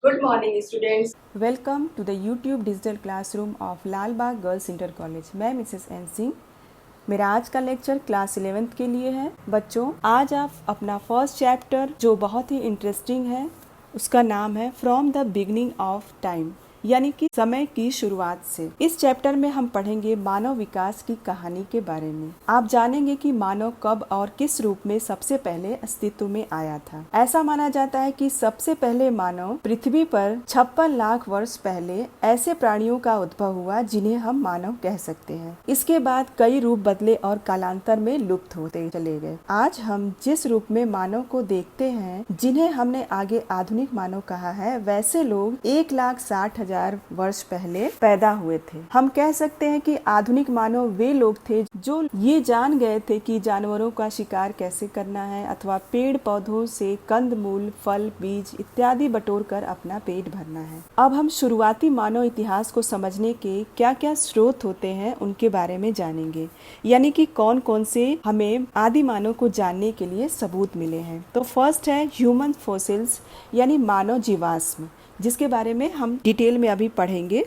Good morning, students. Welcome to the YouTube digital classroom of Lal Bagh girls inter college. मैं Mrs N Singh. मेरा आज का lecture class 11th के लिए है। बच्चों, आज आप अपना फर्स्ट चैप्टर जो बहुत ही इंटरेस्टिंग है उसका नाम है from the beginning of time, यानी कि समय की शुरुआत से। इस चैप्टर में हम पढ़ेंगे मानव विकास की कहानी के बारे में। आप जानेंगे कि मानव कब और किस रूप में सबसे पहले अस्तित्व में आया था। ऐसा माना जाता है कि सबसे पहले मानव पृथ्वी पर 56 लाख वर्ष पहले ऐसे प्राणियों का उद्भव हुआ जिन्हें हम मानव कह सकते हैं। इसके बाद कई रूप बदले और कालांतर में लुप्त होते चले गए। आज हम जिस रूप में मानव को देखते हैं, जिन्हें हमने आगे आधुनिक मानव कहा है, वैसे लोग 1,60,000 वर्ष पहले पैदा हुए थे। हम कह सकते हैं कि आधुनिक मानव वे लोग थे जो ये जान गए थे कि जानवरों का शिकार कैसे करना है अथवा पेड़ पौधों से कंद मूल, फल, बीज इत्यादि बटोर कर अपना पेट भरना है। अब हम शुरुआती मानव इतिहास को समझने के क्या क्या स्रोत होते हैं उनके बारे में जानेंगे, यानी कि कौन कौन से हमें आदि मानव को जानने के लिए सबूत मिले हैं। तो फर्स्ट है ह्यूमन फॉसिल्स, यानी मानव जीवाश्म, जिसके बारे में हम डिटेल में अभी पढ़ेंगे।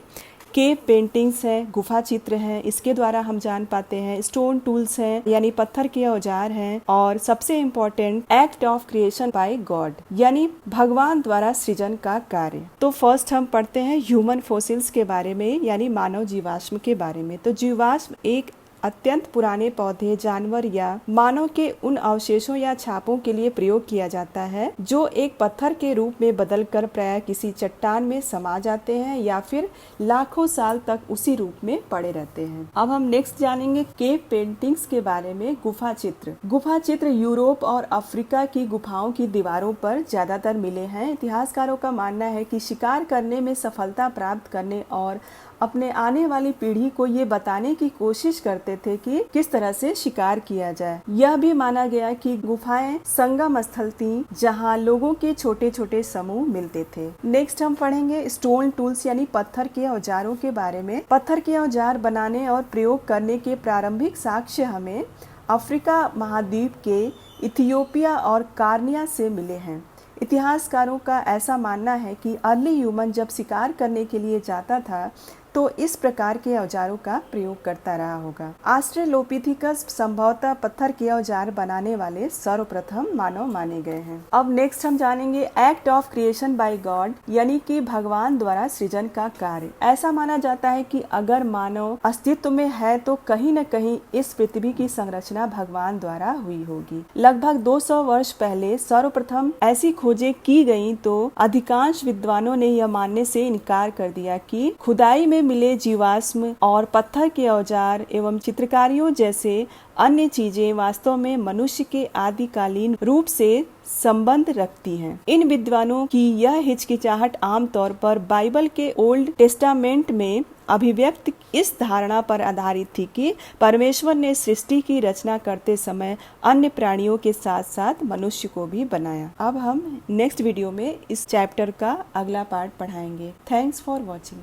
केव पेंटिंग्स है, गुफा चित्र है, इसके द्वारा हम जान पाते हैं। स्टोन टूल्स हैं, यानी पत्थर के औजार हैं। और सबसे important act of creation bye God, यानी भगवान द्वारा सृजन का कार्य। तो फर्स्ट हम पढ़ते हैं ह्यूमन फॉसिल्स के बारे में, यानी मानव जीवाश्म के बारे में। तो जीवाश्म एक अत्यंत पुराने पौधे, जानवर या मानव के उन अवशेषों या छापों के लिए प्रयोग किया जाता है जो एक पत्थर के रूप में बदलकर प्रायः किसी चट्टान में समा जाते हैं या फिर लाखों साल तक उसी रूप में पड़े रहते हैं। अब हम नेक्स्ट जानेंगे केव पेंटिंग्स के बारे में। गुफा चित्र। गुफा चित्र यूरोप और अफ्रीका की गुफाओं की दीवारों पर ज्यादातर मिले हैं। इतिहासकारों का मानना है कि शिकार करने में सफलता प्राप्त करने और अपने आने वाली पीढ़ी को ये बताने की कोशिश करते थे कि किस तरह से शिकार किया जाए। यह भी माना गया कि गुफाएं संगम स्थल थी जहां लोगों के छोटे छोटे समूह मिलते थे। नेक्स्ट हम पढ़ेंगे स्टोन टूल्स, यानी पत्थर के औजारों के बारे में। पत्थर के औजार बनाने और प्रयोग करने के प्रारंभिक साक्ष्य हमें अफ्रीका महाद्वीप के इथियोपिया और कार्निया से मिले हैं। इतिहासकारों का ऐसा मानना है कि अर्ली ह्यूमन जब शिकार करने के लिए जाता था तो इस प्रकार के औजारों का प्रयोग करता रहा होगा। ऑस्ट्रेलोपिथिकस संभवतः पत्थर के औजार बनाने वाले सर्वप्रथम मानव माने गए हैं। अब नेक्स्ट हम जानेंगे act of creation bye God, यानी कि भगवान द्वारा सृजन का कार्य। ऐसा माना जाता है कि अगर मानव अस्तित्व में है तो कहीं न कहीं इस पृथ्वी की संरचना भगवान द्वारा हुई होगी। लगभग 200 वर्ष पहले सर्वप्रथम ऐसी खोजें की गयी तो अधिकांश विद्वानों ने यह मानने से इनकार कर दिया कि खुदाई में मिले जीवाश्म और पत्थर के औजार एवं चित्रकारियों जैसे अन्य चीजें वास्तव में मनुष्य के आदिकालीन रूप से संबंध रखती हैं। इन विद्वानों की यह हिचकिचाहट आमतौर पर बाइबल के ओल्ड टेस्टामेंट में अभिव्यक्त इस धारणा पर आधारित थी कि परमेश्वर ने सृष्टि की रचना करते समय अन्य प्राणियों के साथ साथ मनुष्य को भी बनाया। अब हम नेक्स्ट वीडियो में इस चैप्टर का अगला पार्ट पढ़ाएंगे। Thanks for watching.